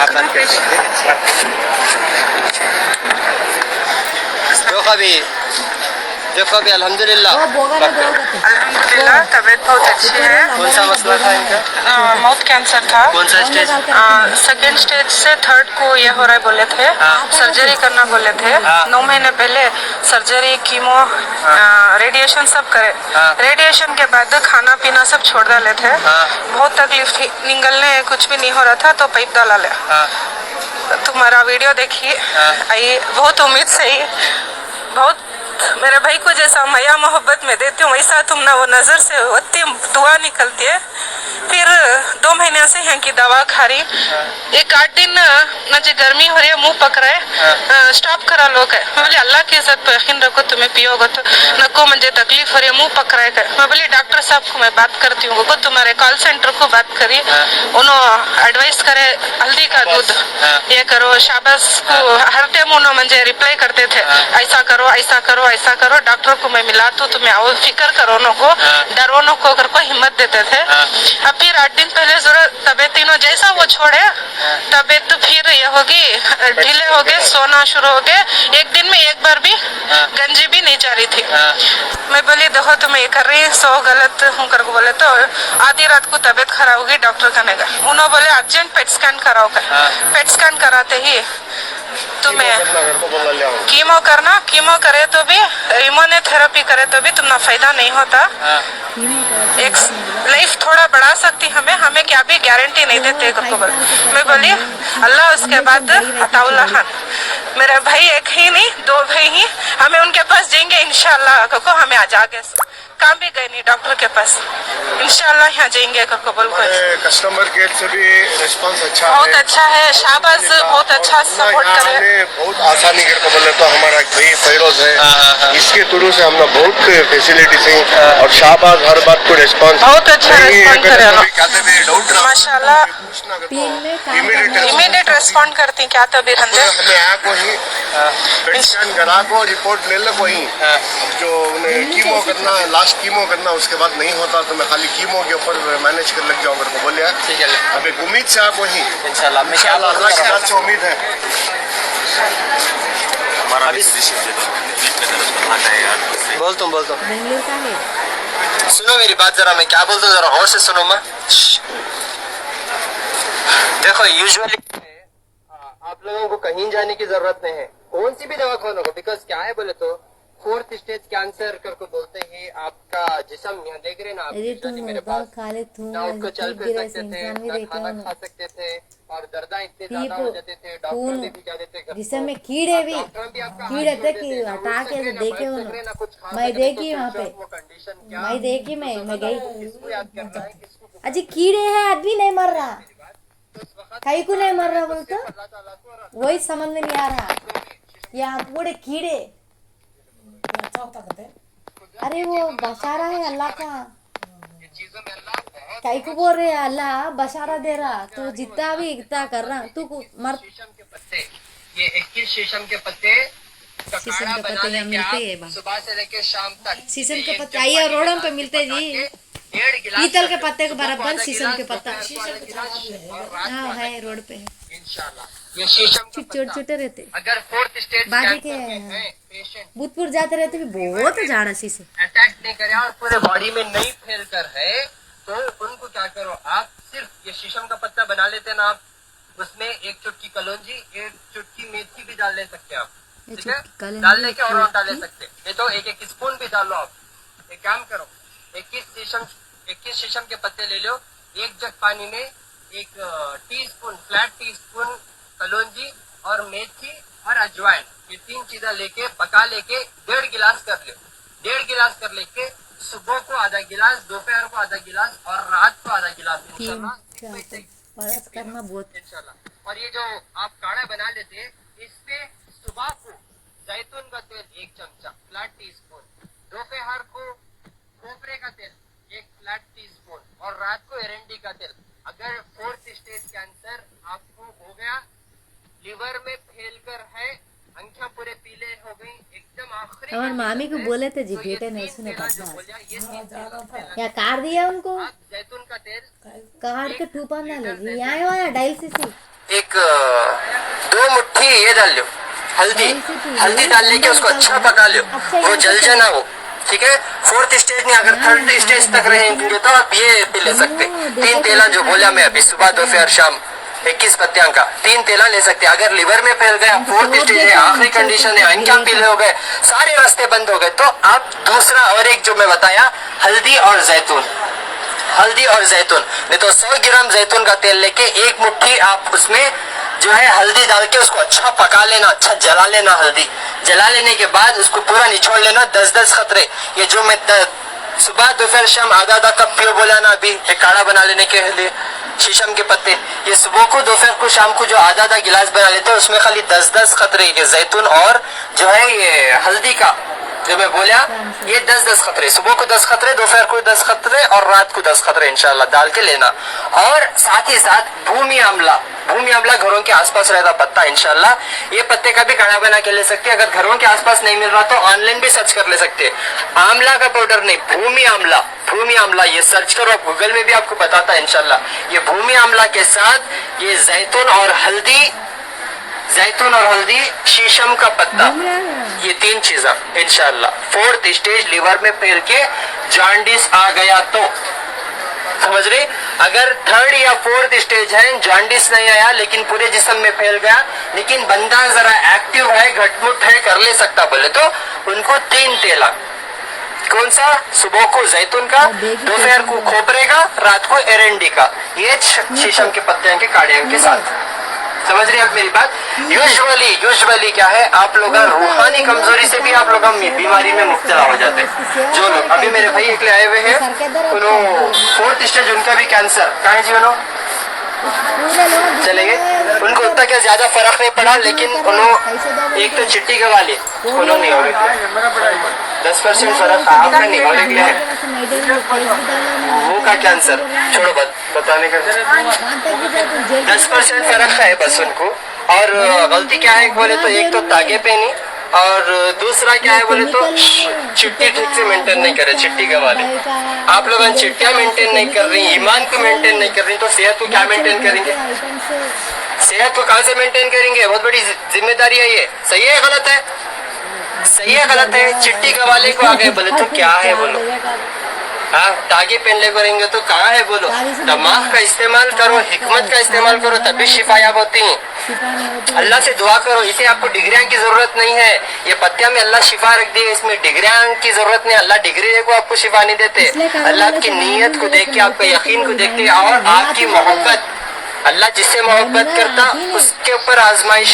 आप बात कर सकते हैं। देखो अभी अल्हम्दुलिल्लाह तबीयत बहुत अच्छी है। कौन सा मसला था इनका? माउथ कैंसर था। कौन सा स्टेज? सेकेंड स्टेज से थर्ड को ये हो रहा है बोले थे। सर्जरी करना बोले थे। 9 महीने पहले सर्जरी, कीमो, रेडिएशन सब करे। रेडिएशन के बाद खाना पीना सब छोड़ डाले थे। बहुत तकलीफ थी, निगलने कुछ भी नहीं हो रहा था, तो पाइप डाला ले। तुम्हारा वीडियो देखी आई, बहुत उम्मीद से ही, बहुत मेरे भाई को जैसा मैया मोहब्बत में देती हूँ वैसा तुम ना वो नजर से इतनी दुआ निकलती है। फिर 2 महीने से यहाँ की दवा खा रही। एक 8 दिन न जो गर्मी हो रही है, मुंह पक रहा है, स्टॉप करा लोग है। मैं बोली अल्लाह की इज्जत पे यकीन रखो, तुम्हें पियोगे तो नको, मुझे तकलीफ हो रही है, मुंह पक रहा है। मैं बोली डॉक्टर साहब को मैं बात करती हूँ, वो तुम्हारे कॉल सेंटर को बात करी, उन्होंने एडवाइस करे हल्दी का दूध ये करो, शाबाश को हर टाइम उन्होंने मुझे रिप्लाई करते थे, ऐसा करो ऐसा करो ऐसा करो। डॉक्टर को मैं मिला तो तुम्हें आओ, फिक्र करो नो को, डरो नो को कर को हिम्मत देते थे। अब फिर 8 दिन पहले जरूरत तबीयत तीनों जैसा वो छोड़े, तबीयत तो फिर ये होगी, ढीले हो गए, सोना शुरू हो गए। एक दिन में एक बार भी गंजी भी नहीं जा रही थी। मैं बोली देखो तुम ये कर रही सो गलत हूँ कर को बोले, तो आधी रात को तबीयत खराब होगी, डॉक्टर कहने का उन्होंने बोले अर्जेंट पेट स्कैन कराओ। पेट स्कैन कराते ही तुम्हें कीमो करना, कीमो करे तो भी, इम्यूनोथेरेपी करे तो भी तुम्हारा फायदा नहीं होता। एक लाइफ थोड़ा बढ़ा सकती हमें, हमें क्या भी गारंटी नहीं देते। मैं बोली अल्लाह, उसके बाद अताउल्लाह खान, मेरे भाई एक ही नहीं 2 भाई ही, हमें उनके पास जाएंगे इंशाल्लाह। को हमें आज आगे काम भी गए नहीं डॉक्टर के पास, इंशाल्लाह यहाँ जाएंगे को बोल को। कस्टमर केयर से भी रिस्पांस अच्छा बहुत अच्छा है, शाबाश बहुत अच्छा सपोर्ट करे। बहुत आसानी करके बोले तो हमारा भाई फैरोज है, इसके थ्रू से हमने बहुत फैसिलिटी से और शाबाश हर बात को रिस्पांस बहुत अच्छा रिस्पॉन्ड करे माशाल्लाह, इमीडिएट इमीडिएट रिस्पॉन्ड करती क्या तभी हंदे हमें आप वही पेट स्कैन करा को रिपोर्ट ले लो, वही जो उन्हें कीमो करना है, लास्ट कीमो करना, उसके बाद नहीं होता तो मैं खाली कीमो के ऊपर मैनेज कर लग जाऊँ को बोलिए। ठीक है, अब एक उम्मीद से आप वही इंशाल्लाह अल्लाह की तरफ से उम्मीद है। अभी बोल तुम सुनो मेरी बात जरा, मैं क्या बोलता हूँ जरा गौर से सुनो। मैं देखो यूजुअली आप लोगों को कहीं जाने की जरूरत नहीं है, कौन सी भी दवा खाने को, बिकॉज क्या है बोले तो 4th स्टेज कैंसर करके बोलते हैं। आपका जिस्म यहाँ देख रहे ना, मेरे पास ना उसको चल फिर सकते थे, ना खाना खा सकते थे, और दर्द इतने ज्यादा हो जाते थे, डॉक्टर भी भेजा देते घर। जिसम में कीड़े भी कीड़े थे कि हटा के देखे हो, मैं देखी वहाँ पे, मैं देखी, मैं गई। अजी कीड़े हैं, आदमी नहीं मर रहा, कहीं को नहीं मर रहा बोल तो वही समझ में नहीं आ रहा। यहाँ पूरे कीड़े, अरे वो बशारा है अल्लाह का, कहीं को बोल रहे हैं अल्लाह बशारा दे रहा, तो जितना भी इतना कर रहा तू मर। ये 21 शीशम के पत्ते शीशम के पत्ते यहाँ मिलते हैं, सुबह से लेके शाम तक शीशम के पत्ते आइए रोडों पे मिलते जी, पीतल के पत्ते के बराबर शीशम के पत्ता हाँ है रोड पे है, इंशाल्लाह। ये शीशम छोटे छोटे रहते, अगर 4th स्टेज बाकी के भूतपुर जाते रहते भी बहुत झाड़ा शीशे अटैक नहीं करे और पूरे बॉडी में नहीं फैल कर है, तो उनको क्या करो आप, सिर्फ ये शीशम का पत्ता बना लेते ना आप, उसमें 1 चुटकी कलौंजी, 1 चुटकी मेथी भी डाल ले सकते हैं आप, ठीक है, डालने के और डाल ले सकते हैं, नहीं तो 1-1 स्पून भी डाल लो आप। एक काम करो, 21 शीशम के पत्ते ले लो, 1 जग पानी में 1 टीस्पून, फ्लैट टीस्पून कलौंजी और मेथी और अजवाइन, ये 3 चीजें लेके पका लेके 1.5 गिलास कर लो। 1.5 गिलास कर लेके सुबह को आधा गिलास, दोपहर को आधा गिलास और रात को आधा गिलास करना बहुत इंशाल्लाह। और ये जो आप काढ़ा बना लेते हैं, इसपे सुबह को जैतून का तेल 1 चमचा फ्लैट टीस्पून, दोपहर को खोपरे का तेल 1 फ्लैट टीस्पून और रात को एरंडी का तेल। अगर 4th स्टेज कैंसर आपको हो गया, लिवर में फैल कर है, आंखें पूरे पीले हो गई, एकदम आखिरी, और मामी को बोले थे जी बेटे ने सुने पता या काट दिया उनको, जैतून का तेल काट के टूपा ना ले यहाँ डायलिसिस एक 2 मुट्ठी ये डाल लो हल्दी, हल्दी डालने के उसको अच्छा पका लो, वो जल जाना वो, ठीक है। 4th स्टेज नहीं, अगर 3rd स्टेज तक रहेंगे तो आप ये भी ले सकते। 3 तेला जो बोला मैं अभी, सुबह दोपहर शाम 21 पत्तियां का 3 तेला ले सकते हैं। अगर लिवर में फैल गया, 4th स्टेज है, आखिरी कंडीशन है, इनकैपेबल हो गए, सारे रास्ते बंद हो गए, तो आप दूसरा और एक जो मैं बताया हल्दी और जैतून, हल्दी और जैतून, नहीं तो 100 ग्राम जैतून का तेल लेके 1 मुट्ठी आप उसमें जो है हल्दी डाल के उसको अच्छा पका लेना, अच्छा जला लेना। हल्दी जला लेने के बाद उसको पूरा निचोड़ लेना, 10-10 खतरे। ये जो मैं सुबह दोपहर शाम आधा कप पियो बोला ना अभी, एक काढ़ा बना लेने के लिए शीशम के पत्ते, ये सुबह को दोपहर को शाम को जो आधा गिलास बना लेते हैं, उसमें खाली 10-10 खतरे ये जैतून और जो है ये हल्दी का जो मैं बोला, ये 10-10 खतरे, सुबह को 10 खतरे, दोपहर को 10 खतरे और रात को 10 खतरे इंशाल्लाह डाल के लेना। और साथ ही साथ भूमि आंवला, भूमि आंवला घरों के आसपास रहता पत्ता, इंशाल्लाह ये पत्ते का भी काढ़ा बना के ले सकते हैं। अगर घरों के आसपास नहीं मिल रहा तो ऑनलाइन भी सर्च कर ले सकते हैं। आंवला का पाउडर नहीं, भूमि आंवला, भूमि आंवला ये सर्च करो, गूगल में भी आपको बताता है इंशाल्लाह। ये भूमि आंवला के साथ ये जैतून और हल्दी, जैतून और हल्दी, शीशम का पत्ता, ये 3 चीजें इंशाल्लाह। 4th स्टेज लिवर में फैल के जॉन्डिस आ गया तो समझ रहे, अगर 3rd या 4th स्टेज है, जॉन्डिस नहीं आया लेकिन पूरे जिस्म में फैल गया, लेकिन बंदा जरा एक्टिव है, घटमुट है, कर ले सकता बोले तो उनको 3 तेला, कौन सा, सुबह को जैतून का, दोपहर को खोपरे का, रात को एरंडी का, ये शीशम के पत्ते के काढ़े के साथ। समझ रहे आप मेरी बात। यूजुअली क्या है, आप लोग रूहानी कमजोरी से भी आप लोग बीमारी में मुब्तला हो जाते हैं। जो लोग अभी मेरे भाई एक आए हुए हैं, उन्होंने 4th स्टेज, उनका भी कैंसर, कहाँ है जी उन्होंने चले गए, उनको उतना क्या ज्यादा फर्क नहीं पड़ा, लेकिन उन्होंने एक तो चिट्टी गवा ली, उन्होंने 10% फर्क आपका नहीं हो गया है, वो का कैंसर छोड़ो बताने का, 10% फर्क है बस उनको। और गलती क्या है बोले तो एक तो तागे पे नहीं, और दूसरा क्या है बोले तो चिट्ठी ठीक से मेंटेन नहीं करे, चिट्ठी गवा ले। आप लोग चिट्टियां मेंटेन नहीं कर रही, ईमान को मेंटेन नहीं कर रही, तो सेहत को क्या मेंटेन करेंगे, सेहत को कहाँ से मेंटेन करेंगे, बहुत बड़ी जिम्मेदारी है ये। सही है गलत है, सही है गलत है, चिट्ठी गवाले को आ गए बोले तो क्या है बोलो, हाँ तागे पहनले करेंगे तो कहाँ है बोलो। दिमाग का इस्तेमाल करो, हिकमत का इस्तेमाल करो, तभी शिफायाब होती हैं। अल्लाह से दुआ करो, इसे आपको डिग्रियां की जरूरत नहीं है, ये पत्तियां में अल्लाह शिफा रख दी है, इसमें डिग्रियां की जरूरत नहीं, अल्लाह डिग्री देखो आपको शिफा नहीं देते। अल्लाह आपकी नीयत को देख के, आपके यकीन को देखते और आपकी मोहब्बत, अल्लाह जिससे मोहब्बत करता उसके ऊपर आजमाइश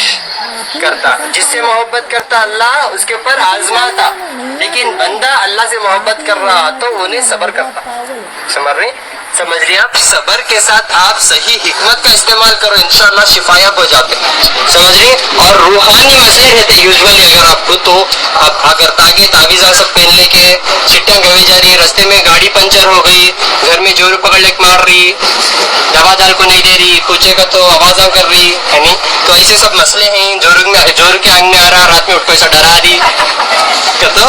करता, जिससे मोहब्बत करता अल्लाह उसके ऊपर आजमाता, लेकिन बंदा अल्लाह से मोहब्बत कर रहा तो उन्हें सब्र करता। समझ रही आप, सब्र के साथ आप सही हिकमत का इस्तेमाल करो, इंशाअल्लाह शिफायाब हो जाते, समझ रही। और रूहानी मसले रहते यूजुअली, अगर आपको तो आप अगर तावीज़ा सब पहन लेके चिट्टियां गवी जा रही है, रास्ते में गाड़ी पंचर हो गई, घर में जोर पकड़ लेके मार रही, दवा दाल को नहीं दे रही, पूछेगा तो आवाजा कर रही है नहीं, तो ऐसे सब मसले हैं, जोर के आंग में आ रहा, रात में उठ को ऐसा डरा दी, तो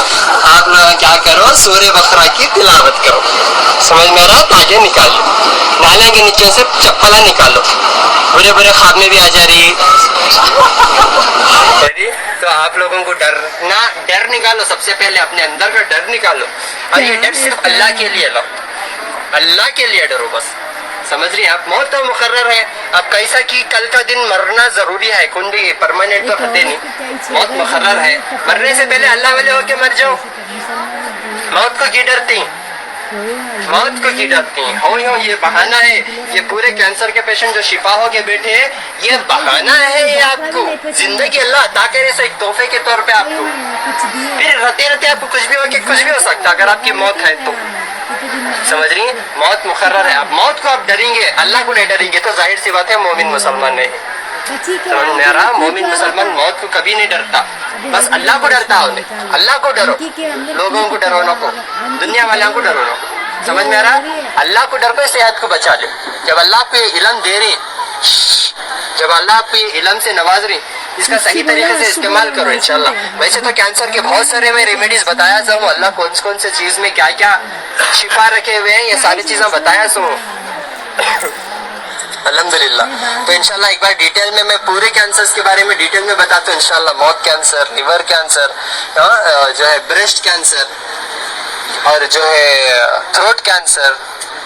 आप लोग क्या करो, सूरे बकरा की तिलावत करो, समझ में आ रहा, ताकि निकालो, नाले के नीचे से चप्पला निकालो, बुरे बुरे ख्वाब में भी आ जा रही तो आप लोगों को डर निकालो, सबसे पहले अपने अंदर का डर निकालो, और ये डर सिर्फ अल्लाह के लिए लो, अल्लाह के लिए डरो बस, समझ रही आप। मौत तो मुकर्रर है, अब कैसा कि कल का दिन मरना जरूरी है, कौन भी परमानेंट तो होते नहीं, मौत मुकर्रर है, मरने से पहले अल्लाह वाले होके मर जाओ। मौत को क्यों डरती, मौत को क्यों डरती हो, ये बहाना है, ये पूरे कैंसर के पेशेंट जो शिफा हो के बैठे हैं, ये बहाना है, ये आपको जिंदगी अल्लाह अता करे से एक तोहफे के तौर पे आपको, फिर रहते रहते आपको कुछ भी हो के कुछ भी हो सकता अगर आपकी मौत है तो, समझ रही है। मौत मुकर्रर है, अब मौत को आप डरेंगे, अल्लाह को नहीं डरेंगे तो जाहिर सी बात है मोमिन मुसलमान नहीं, समझ में आ रहा, मोमिन मुसलमान मौत को कभी नहीं डरता, बस अल्लाह को डरता है, अल्लाह को डरो, लोगों को डरो ना को, दुनिया वालों को डरो ना, समझ में आ रहा, अल्लाह को डर को सेहत को बचा लो। जब अल्लाह पे इल्म दे रही, जब अल्लाह पे इल्म से नवाज रही, इसका सही तरीके से इस्तेमाल करो इंशाल्लाह। वैसे तो कैंसर के बहुत सारे मैं रेमेडीज बताया सो, अल्लाह कौन से चीज में क्या क्या शिफा रखे हुए हैं, ये सारी चीजें बताया सो। अल्हम्दुलिल्लाह। तो इंशाल्लाह एक बार डिटेल में मैं पूरे कैंसर्स के बारे में डिटेल में बताता हूँ इंशाल्लाह। माउथ कैंसर, लिवर कैंसर, जो है ब्रेस्ट कैंसर और जो है थ्रोट कैंसर,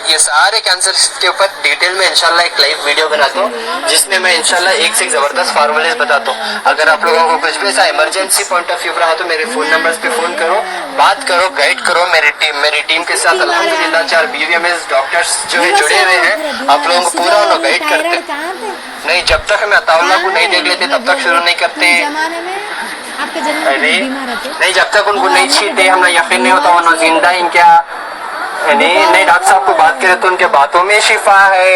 ये सारे कैंसर के ऊपर डिटेल में इंशाल्लाह एक लाइव वीडियो बनाता हूँ जिसमें मैं इंशाल्लाह एक से एक जबरदस्त फार्मूले बताता हूँ। अगर आप लोगों को कुछ भी ऐसा इमरजेंसी पॉइंट ऑफ व्यू रहा तो मेरे फोन नंबर्स पे फोन करो, बात करो, गाइड करो। मेरी टीम के साथ अल्हम्दुलिल्लाह 4 BVMS डॉक्टर्स जो है जुड़े हुए हैं, आप लोगों को पूरा उन्हें गाइड करते। नहीं, जब तक हमें अताउल्लाह को नहीं देख लेते तब तक शुरू नहीं करते। अरे नहीं, जब तक उनको नहीं छीनते हमें यकीन नहीं होता वो जिंदा है क्या। नहीं डॉक्टर साहब को बात करें तो उनके बातों में शिफा है।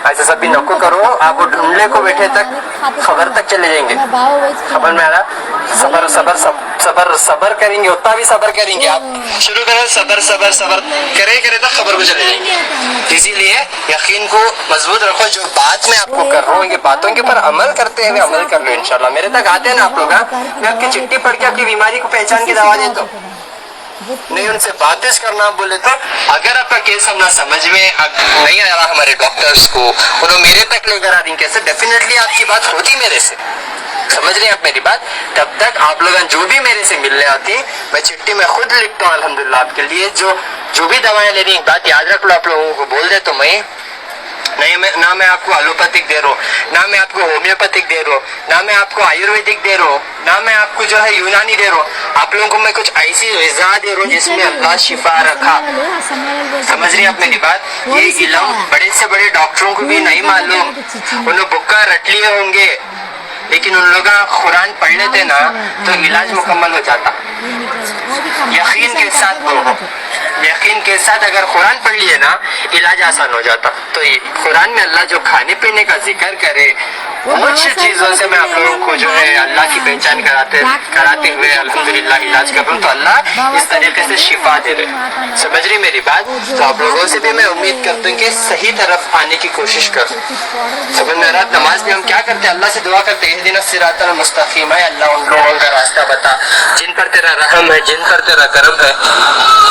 ऐसे सभी नको करो, आप वो ढूंढने को बैठे तक खबर तक चले जाएंगे। खबर में आ रहा, सबर सबर सबर सबर करेंगे, उतना भी सबर करेंगे। आप शुरू करो सबर सबर सबर करे तक खबर को चले जाएंगे। इसीलिए यकीन को मजबूत रखो। जो बात मैं आपको कर रहा हूँ ये बातों के ऊपर अमल करते हुए अमल कर लो इंशाल्लाह। मेरे तक आते हैं ना आप लोग, मैं आपकी चिट्ठी पढ़ के आपकी बीमारी को पहचान के दवा देता हूँ। नहीं, उनसे बातें करना बोले तो अगर आपका केस हम ना समझ में नहीं आ रहा हमारे डॉक्टर्स को, उन्होंने मेरे तक लेकर आ रही कैसे, डेफिनेटली आपकी बात होती मेरे से। समझ रहे हैं आप मेरी बात। तब तक आप लोग जो भी मेरे से मिलने आती मैं चिट्ठी में खुद लिखता हूँ अल्हम्दुलिल्लाह आपके लिए। जो भी दवाएं लेनी, एक बात याद रख लो, आप लोगों को बोल दे तो ना मैं आपको एलोपैथिक दे रहा हूँ, ना मैं आपको होम्योपैथिक दे रहा हूँ, ना मैं आपको आयुर्वेदिक दे रहा हूँ, ना मैं आपको जो है यूनानी दे रहा हूँ। आप लोगों को मैं कुछ ऐसी ग़िज़ा दे रहा हूँ जिसमें अल्लाह शिफा रखा। समझ रही हैं आप मेरी बात। ये इल्म बड़े से बड़े डॉक्टरों को भी नहीं मालूम, उन्होंने बुक्का रट लिए होंगे, लेकिन उन लोग कुरान पढ़ लेते ना तो इलाज मुकम्मल हो जाता। यकीन के साथ बोलो, यकीन के साथ अगर कुरान पढ़ लिए ना इलाज आसान हो जाता। तो ये कुरान में अल्लाह जो खाने पीने का जिक्र करे, कुछ चीजों से मैं आप लोगों को जो है अल्लाह की पहचान कराते हुए अल्हम्दुलिल्लाह इलाज कर रहा हूँ। तो अल्लाह इस तरीके से शिफा दे रहे। समझ रही मेरी बात। तो आप लोगों से भी मैं उम्मीद करता हूँ कि सही तरफ आने की कोशिश कर। समझ में आ रहा। नमाज में हम क्या करते हैं, अल्लाह से दुआ करते हैं इहदिना सिरातल मुस्तकीम, है अल्लाह उन लोगों का रास्ता बता जिन पर तेरा रहम है, जिन पर तेरा करम है।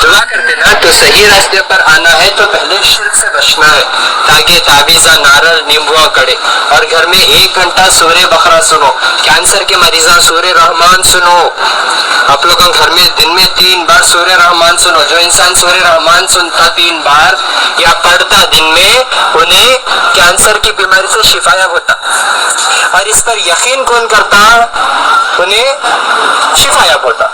दुआ करते ना तो सही रास्ते पर आना है तो पहले शिर्क से बचना है, ताकि ताबीज़ा नारल नींबुआ कड़े। और घर में 1 घंटा सूरे बकरा सुनो, कैंसर के मरीजा सूरे रहमान सुनो। आप लोग घर में दिन में 3 बार सूरे रहमान सुनो। जो इंसान सूरे रहमान सुनता 3 बार या पढ़ता दिन में, उन्हें कैंसर की बीमारी से शिफायाब होता। और इस पर यकीन कौन करता, उन्हें शिफायाब होता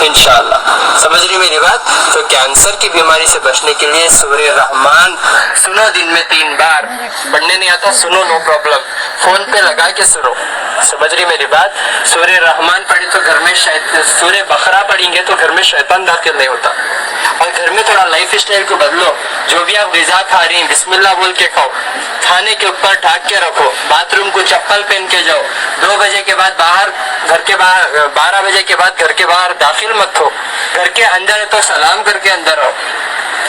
इंशाअल्लाह। समझ रही मेरी बात। तो कैंसर की बीमारी से बचने के लिए सूरे रहमान सुनो दिन में 3 बार। पढ़ने नहीं आता सुनो, नो प्रॉब्लम, फोन पे लगा के सुनो। समझ रही मेरी बात। सूरे रहमान पढ़े तो घर में सूरे बकरा पढ़ेंगे तो घर में शैतान दाखिल नहीं होता। और घर में थोड़ा लाइफ स्टाइल को बदलो। जो भी आप ग़िज़ा खा रही हैं बिस्मिल्लाह बोल के खाओ, खाने के ऊपर ढक के रखो, बाथरूम को चप्पल पहन के जाओ, 2 बजे के बाद बाहर, घर के बाहर 12 बजे के बाद घर के बाहर दाखिल मत हो। घर के अंदर है तो सलाम करके अंदर आओ।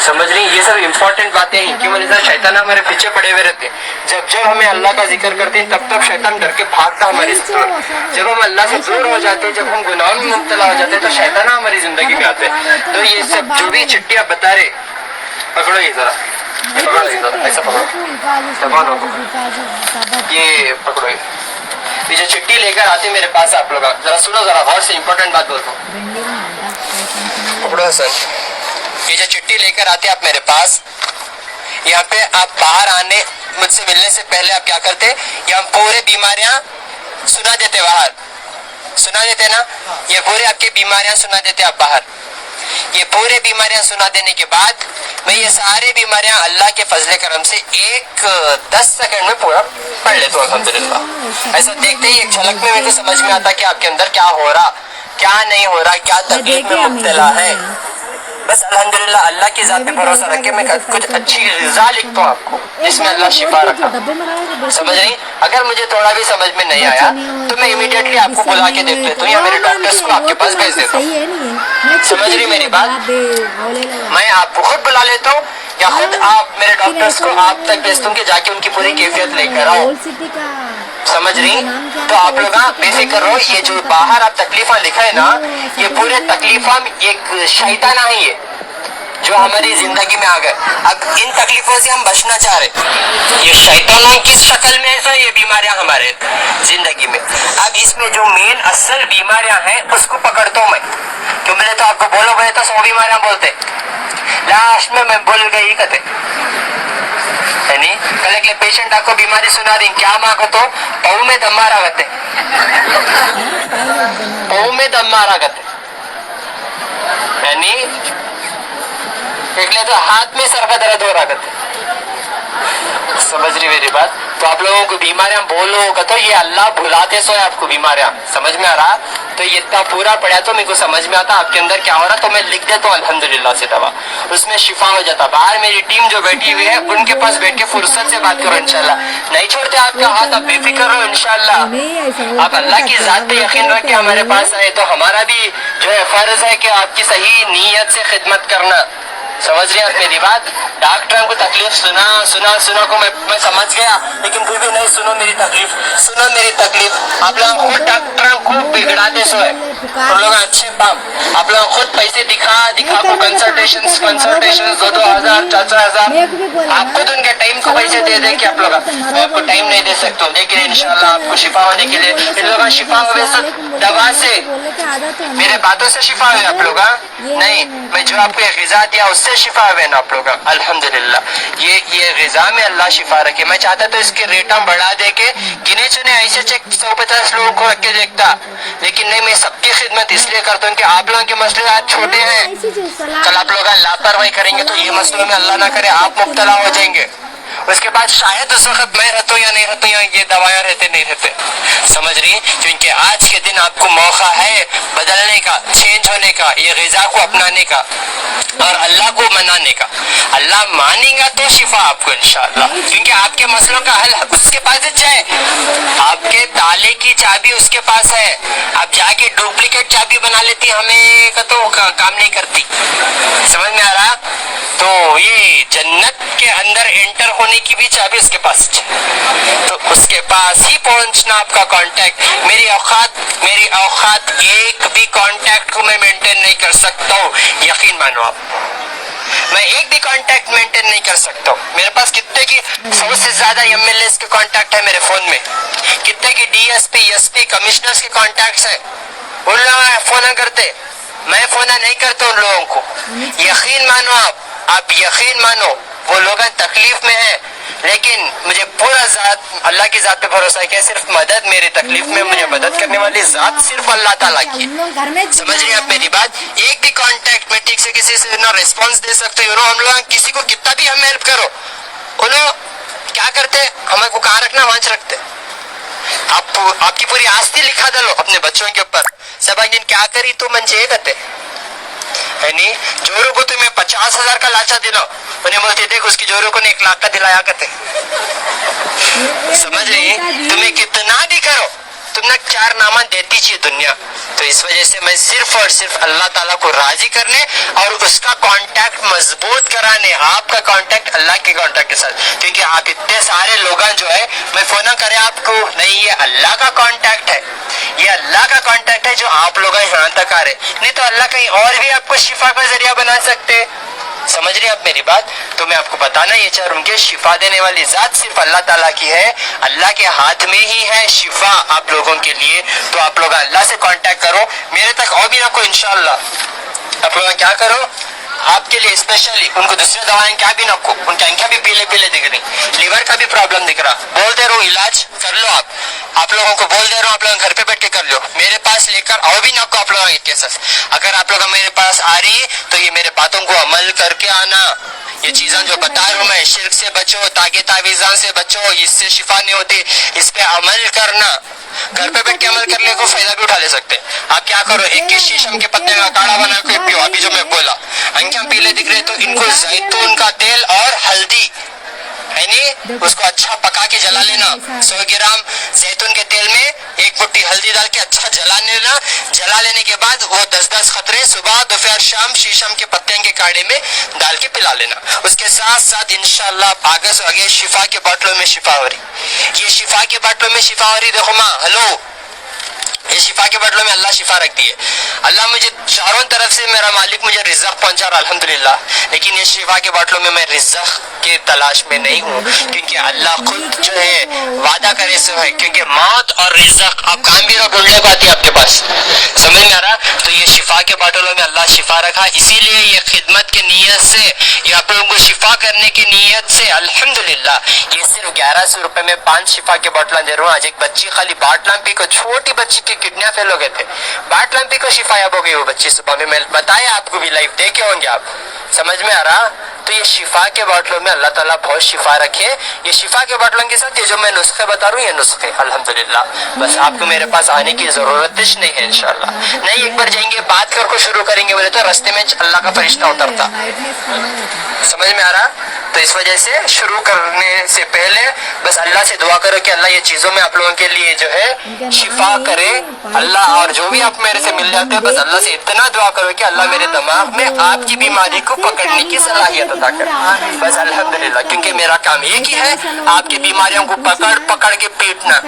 समझ रही, ये सब इम्पोर्टेंट बातें हैं। इनकी वजह से शैतान हमारे पीछे पड़े हुए रहते हैं। जब हम अल्लाह का जिक्र करते हैं तब तक शैतान डर के भागता हमारी तरफ। जब हम अल्लाह से दूर हो जाते हैं, जब हम गुनाहों में मुब्तला हो जाते हैं तो शैतान हमारी जिंदगी में आते हैं। तो ये सब जो भी चिट्ठी आप बता रहे, पकड़ो ये जरा, पकड़ो ये जरा, ऐसा पकड़ो, ये पकड़ो। ये जो चिट्ठी लेकर आते मेरे पास आप लोग, जरा सुनो, जरा गौर से इम्पोर्टेंट बात बोलता हूँ। पकड़ो हसन, ये जो चिट्ठी लेकर आते आप मेरे पास, यहाँ पे आप बाहर आने मुझसे मिलने से पहले आप क्या करते, ये हम पूरे बीमारियां सुना देते, बाहर सुना देते ना, ये पूरे आपके बीमारियां सुना देते आप बाहर। ये पूरे बीमारियां सुना देने के बाद मैं ये सारे बीमारियां अल्लाह के फजले करम से 10 सेकंड में पूरा पढ़ लेता हूँ अल्हम्दुलिल्लाह। ऐसा देखते ही एक झलक में मेरे को समझ में आता कि आपके अंदर क्या हो रहा, क्या नहीं हो रहा, क्या तकलीफ में मुब्तला है। बस अल्हम्दुलिल्लाह अल्लाह की ज़ात पे भरोसा रख के मैं कुछ अच्छी ग़िज़ा लिखता हूँ आपको जिसमें अल्लाह शिफा रखा। समझ रही। अगर मुझे थोड़ा भी समझ में नहीं आया तो मैं इमीडिएटली आपको बुला के देख लेता हूँ या मेरे डॉक्टर्स को आपके पास भेज देता हूँ। समझ रही मेरी बात। मैं आपको खुद बुला लेता हूँ या खुद आप मेरे डॉक्टर्स को आप तक भेजता हूँ कि जाके उनकी पूरी कैफियत लेकर आओ। समझ रही। तो आप लोग बेफिक्र रहो। ये जो बाहर आप तकलीफा लिखा है ना, ये पूरे तकलीफा में एक शैतान है, जो हमारी जिंदगी में आ गए। अब इन तकलीफों से हम बचना चाह रहे। ये शैतानों की शक्ल में है ये बीमारियां हमारे जिंदगी में। अब इसमें जो मेन असल बीमारियां हैं उसको पकड़ता हूं मैं। क्यों मैंने तो आपको बोलो बोले तो 100 बीमारियां बोलते, लास्ट में मैं बोल गई कहते है नहीं। कल एक पेशेंट आपको बीमारी सुना दी, क्या मांगो तो पऊ में दम मारा करते, पऊ में दम मारा करते है नहीं। तो हाथ में सर का दर्द हो रहा करते, समझ रही मेरी बात। तो आप लोगों को बीमारियां बोलो तो ये अल्लाह भुलाते सो है आपको बीमारियां, समझ में आ रहा। तो ये इतना पूरा पढ़ा तो मेरे को समझ में आता आपके अंदर क्या हो रहा, तो मैं लिख देता हूँ अल्हम्दुलिल्लाह से दवा, उसमें शिफा हो जाता। बाहर मेरी टीम जो बैठी हुई है उनके पास बैठ के फुर्सत से बात करो इंशाल्लाह, नहीं छोड़ते आपका हाथ, आप बेफिक्र रहो इंशाल्लाह। आप अल्लाह की जात पे यकीन रख के हमारे पास आए तो हमारा भी जो है फर्ज है कि आपकी सही नीयत से खिदमत करना, समझ रहे आप मेरी बात। डॉक्टर को तकलीफ सुना को मैं समझ गया, लेकिन फिर भी नहीं सुनो मेरी तकलीफ, सुनो मेरी तकलीफ। आप लोग खुद डॉक्टर को बिगड़ाते सो है, उन लोग अच्छे काम आप लोग खुद पैसे दिखा को कंसल्टेशन 2,000 4,000 आप खुद उनके टाइम को पैसे दे के आप लोग, मैं आपको टाइम नहीं दे सकता हूँ, लेकिन इंशाल्लाह आपको शिफा होने के लिए इन लोगों शिफा हो दवा से, मेरे बातों से शिफा हुए आप लोग नहीं, मैं जो आपको गिजा दिया उससे शिफा हुए ना आप लोग अल्हम्दुलिल्लाह। ये गिजा में अल्लाह शिफा रखे। मैं चाहता तो इसके रेटा बढ़ा दे के गिने चुने ऐसे चेक 150 लोगों को रख के देखता, लेकिन नहीं, मैं सबकी खिदमत इसलिए करता हूँ कि आप लोगों के मसले आज छोटे हैं, कल आप लोग लापरवाही करेंगे तो ये मसलों में अल्लाह ना करे आप मुब्तला हो जाएंगे। उसके बाद शायद उस वक्त मैं रहता हूँ या नहीं रहता हूँ, या ये दवाएं रहते नहीं रहते, समझ रही। क्योंकि आज के दिन आपको मौका है बदलने का, चेंज होने का, ये ग़िज़ा को अपनाने का और अल्लाह को मनाने का। अल्लाह मानेगा तो शिफा आपको इंशाअल्लाह, क्योंकि आपके मसलों का हल उसके पास है। आपके ताले की चाबी उसके पास है, आप जाके डुप्लीकेट चाबी बना लेती, हमें का तो काम नहीं करती, समझ में आ रहा। तो ये जन्नत के अंदर एंटर होने की भी चाबी उसके पास है, तो उसके पास ही पहुंचना आपका कांटेक्ट। मेरी औकात एक भी कांटेक्ट को मैं मेंटेन नहीं कर सकता हूँ, यकीन मानो आप, मैं एक भी कांटेक्ट मेंटेन नहीं कर सकता हूँ। मेरे पास कितने की 100 से ज्यादा एमएलएस के कांटेक्ट है मेरे फोन में, कितने की डीएसपी एसपी कमिश्नर्स के कांटेक्ट्स है, उन लोग फोन करते, मैं फोन नहीं करता उन लोगों को। यकीन मानो आप यकीन मानो वो लोग तकलीफ में है, लेकिन मुझे पूरा जात अल्लाह की जात पे भरोसा है कि सिर्फ मदद, मेरी तकलीफ में मुझे मदद करने वाली जात सिर्फ अल्लाह ताला की, समझ रही आप मेरी बात। एक भी कांटेक्ट में ठीक से किसी से ना रिस्पांस दे सकते हो, हम लोग किसी को कितना भी हम हेल्प करो, उन्होंने क्या करते, हमें को कहाँ रखना वहां रखते। आपकी पूरी आस्ती लिखा दलो अपने बच्चों के ऊपर, सब एक दिन क्या करी तो मंचे करते है नहीं। जोरू को तुम्हें 50,000 का लाचा दिला, उन्हें बोलते देख उसकी जोरू को 1 लाख का दिलाया करते, समझ रही। तुम्हें कितना भी करो, तुमने 4 नामा देती चाहिए दुनिया। तो इस वजह से मैं सिर्फ और सिर्फ अल्लाह ताला को राजी करने और उसका कांटेक्ट मजबूत कराने, आपका कांटेक्ट अल्लाह के कांटेक्ट के साथ, क्योंकि आप इतने सारे लोग जो है मैं फोन करे आपको नहीं, ये अल्लाह का कांटेक्ट है, ये अल्लाह का कांटेक्ट है जो आप लोग यहाँ तक आ रहे, नहीं तो अल्लाह कहीं और भी आपको शिफा का जरिया बना सकते, समझ रहे आप मेरी बात। तो मैं आपको बताना ये चाह रहा हूँ कि शिफा देने वाली जात सिर्फ अल्लाह ताला की है, अल्लाह के हाथ में ही है शिफा आप लोगों के लिए। तो आप लोग अल्लाह से कांटेक्ट करो, मेरे तक और भी रखो इंशाअल्लाह। आप लोग क्या करो, आपके लिए स्पेशली उनको दूसरी दवाएं क्या भी नको, उनकी आंखें भी पीले पीले दिख रही, लीवर का भी प्रॉब्लम दिख रहा, बोलते रहो इलाज कर लो। आप लोगों को बोल दे रहा हूँ, आप लोग घर पे बैठ के कर लो, मेरे पास लेकर आओ भी नको आप लोगों के केसेस। अगर आप लोग मेरे पास आ रही है तो ये मेरे बातों को अमल करके आना, ये चीजें जो बता रहा हूँ मैं, शिर्क से बचो, तागे तावीज़ान से बचो, इससे शिफा नहीं होती, इस पे अमल करना। घर पे बैठ के अमल करने को फायदा भी उठा ले सकते हैं। आप क्या करो, 21 शीशम के पत्ते का काढ़ा बना के पियो, अभी जो मैं बोला, आंखें पीले दिख रहे तो इनको जैतून का तेल और हल्दी है नहीं, उसको अच्छा पका के जला लेना, 100 ग्राम जैतून के तेल में 1 मुट्ठी हल्दी डाल के अच्छा जला लेना। जला लेने के बाद वो 10-10 खतरे सुबह दोपहर शाम शीशम के पत्ते के काढ़े में डाल के पिला लेना। उसके साथ साथ इंशाल्लाह आगे से आगे शिफा के बाटलों में शिफा हो रही, ये शिफा के बाटलों में शिफा हो रही। देखो माँ, हेलो, ये शिफा के बटलों में अल्लाह शिफा रख दी है। अल्लाह मुझे चारों तरफ से, मेरा मालिक मुझे रिज़्क़ पहुंचा रहा अल्हम्दुलिल्लाह, लेकिन ये शिफा के बटलों में मैं रिज़्क़ के तलाश में नहीं हूँ, क्योंकि अल्लाह खुद जो है वादा करे सो है, क्योंकि मौत और रिज़्क़ आप काम भी ना ढूंढने पाती आपके पास, समझ में आ रहा। तो ये शिफा के बटलों में अल्लाह शिफा रखा, इसीलिए ये खिदमत की नीयत से, ये आप लोगों को शिफा करने की नीयत से अल्हम्दुलिल्लाह ये सिर्फ 1100 रुपए में 5 शिफा के बॉटल दे रहा हूँ। आज एक बच्ची खाली बाटलाम्पी को, छोटी बच्ची के किडनी फेल हो गए थे, बाटलाम्पी को शिफायाब हो गई वो बच्ची, सुबह में मैं बताया आपको भी, लाइव देखे होंगे आप, समझ में आ रहा। तो ये शिफा के बॉटलों में अल्लाह ताला बहुत शिफा रखे। ये शिफा के बॉटलों के साथ ये जो मैं नुस्खे बता रहा हूँ, ये नुस्खे अल्हम्दुलिल्लाह, बस आपको मेरे पास आने की जरूरत नहीं है इंशाल्लाह। नहीं, एक बार जाएंगे बात करके शुरू करेंगे बोले तो रास्ते में अल्लाह का फरिश्ता उतरता, समझ में आ रहा। तो इस वजह से शुरू करने से पहले बस अल्लाह से दुआ करो कि अल्लाह ये चीजों में आप लोगों के लिए जो है शिफा करे अल्लाह। और जो भी आप मेरे से मिल जाते हैं, बस अल्लाह से इतना दुआ करो कि अल्लाह मेरे दिमाग में आपकी बीमारी को पकड़ने की सलाहियत अता करे, बस अल्हम्दुलिल्लाह। क्योंकि मेरा काम एक ही है, आपकी बीमारियों को पकड़ पकड़ के पीटना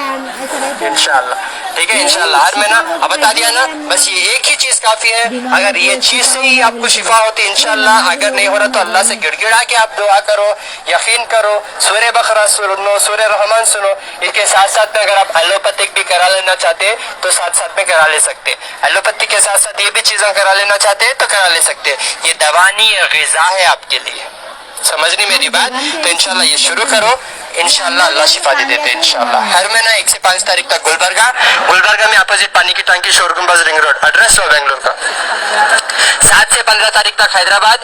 इंशाल्लाह, ठीक है इंशाल्लाह। हर महीना अब बता दिया ना, बस ये एक ही चीज काफी है। अगर ये चीज से ही आपको शिफा होती है इंशाल्लाह, अगर नहीं हो रहा तो अल्लाह से गिड़गिड़ा के आप दुआ करो, यकीन करो, सूरह बकरा सुनो, सूरह रहमान सुनो। इसके साथ साथ में अगर आप एलोपैथिक भी करा लेना चाहते तो साथ साथ में करा ले सकते, एलोपैथिक के साथ साथ ये भी चीजें करा लेना चाहते हैं तो करा ले सकते। ये दवा नहीं है, ग़िज़ा है आपके लिए, समझनी मेरी बात। तो इंशाल्लाह ये शुरू करो, इंशाल्लाह अल्लाह शिफा दे देते इंशाल्लाह। हर महीना 1 से 5 तारीख तक गुलबर्गा में अपोजिट पानी की टंकी, शोरूम बस, रिंग रोड, एड्रेस हो बेंगलोर का। 7 से 15 तारीख तक हैदराबाद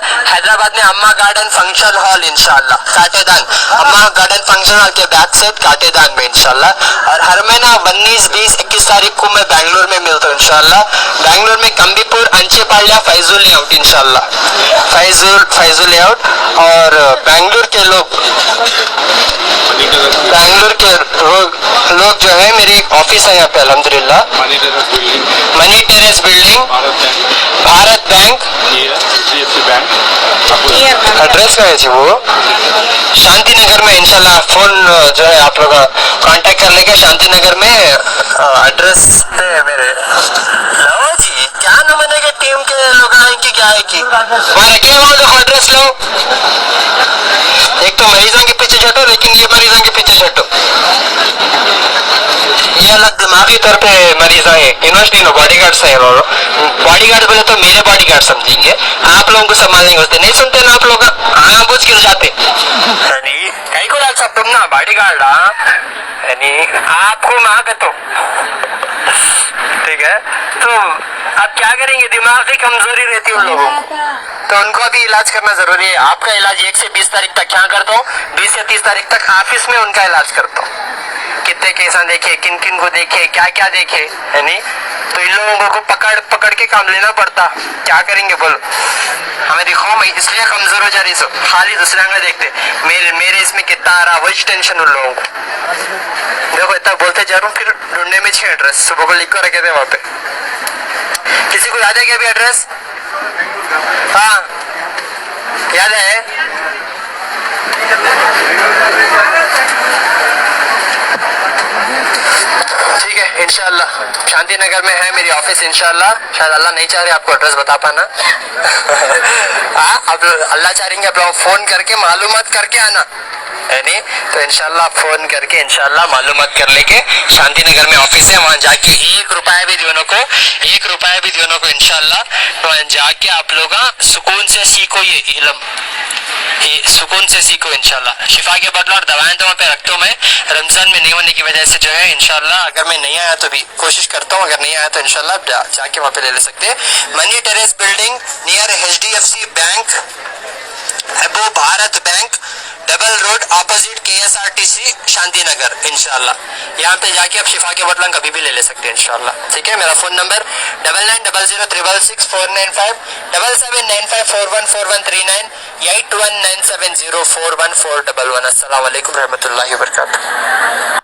में अम्मा गार्डन फंक्शन हॉल इंशाल्लाह, काटेदान, अम्मा गार्डन फंक्शन हॉल के बैक साइड काटेदान में इंशाल्लाह। और हर महीना 19, 20, 21 तारीख को मैं बेंगलोर में मिलता हूँ इंशाल्लाह। बेंगलोर में कंबीपुर, अंचेपाल्या, फैजुल लेआउट इंशाल्लाह, फैजुल लेआउट। और बेंगलोर के लोग जो है, मेरी एक ऑफिस है यहाँ पे अल्हम्दुलिल्लाह, money terrace building, Bharat bank, address में है जी वो शांति नगर में इंशाल्लाह। फोन जो है आप लोग कांटेक्ट कर लेंगे शांति नगर में, एड्रेस है मेरे। लो जी, क्या नमूने के टीम के लोग आए कि क्या है कि वहाँ क्या वो देखो एड्रेस लो। एक तो मरीजों के पीछे छटो, लेकिन ये मरीजों के पीछे छटो, ये अलग दिमागी तौर पे मरीज है, यूनिवर्सिटी में बॉडीगार्ड्स है। बॉडीगार्ड बोले तो मेरे बॉडीगार्ड समझेंगे, आप लोगों को संभालने होते नहीं सुनते ना आप लोग, हाँ बुझ गिर जाते कहीं को डाल सकते तुम ना बॉडीगार्ड, आपको मांग तो ठीक है। तो अब क्या करेंगे, दिमाग की कमजोरी रहती है उन लोगों को, तो उनको भी इलाज करना जरूरी है। आपका इलाज 1 से 20 तारीख तक क्या करता हूँ, 20 से 30 तारीख तक ऑफिस में उनका इलाज करता हूँ। कितने केस देखे, किन किन को देखे, क्या क्या देखे, है नहीं। तो इन लोगों को पकड़ पकड़ के काम लेना पड़ता, क्या करेंगे बोलो। हमें दिखाओ, मैं इसलिए कमजोर हो जा रही, सो खाली दूसरे का देखते, मेरे इसमें कितना आ रहा, वही टेंशन उन लोगों को। देखो इतना बोलते जा रहा हूँ, फिर ढूंढने में 6 एड्रेस सुबह को लिख कर रखे थे वहाँ पे। किसी को याद है क्या भी एड्रेस? हाँ याद है? ठीक है इंशाल्लाह, शांति नगर में है मेरी ऑफिस इंशाल्लाह। शायद अल्लाह नहीं चाह रहे आपको एड्रेस बता पाना। हाँ, अब अल्लाह चाह रहे आप लोग फोन करके मालूमात करके आना, है नहीं। तो इंशाल्लाह फोन करके इंशाल्लाह मालूमात कर लेके, शांति नगर में ऑफिस है, वहाँ जाके 1 रुपया भी दोनों को इंशाल्लाह वहाँ जाके आप लोग सुकून से सीखो, ये इल्म सुकून से सीखो इंशाल्लाह। शिफा के बदला और दवाएं तो वहाँ पे रखता हूँ मैं, रमजान में नहीं होने की वजह से जो है इंशाल्लाह, अगर मैं नहीं आया तो भी कोशिश करता हूँ, अगर नहीं आया तो इंशाल्लाह जाके वहाँ पे ले सकते हैं। Mani terrace building near HDFC bank, अबो Bharat bank, double road opposite KSRTC Shanti Nagar इंशाल्लाह। यहाँ पे जाके आप शिफा के बटलन कभी भी ले सकते हैं इंशाल्लाह, ठीक है। मेरा फोन नंबर 9900666495, 7795414139, 8197041411। अस्सलाम वालेकुम रहमतुल्लाहि व बरकातुहू।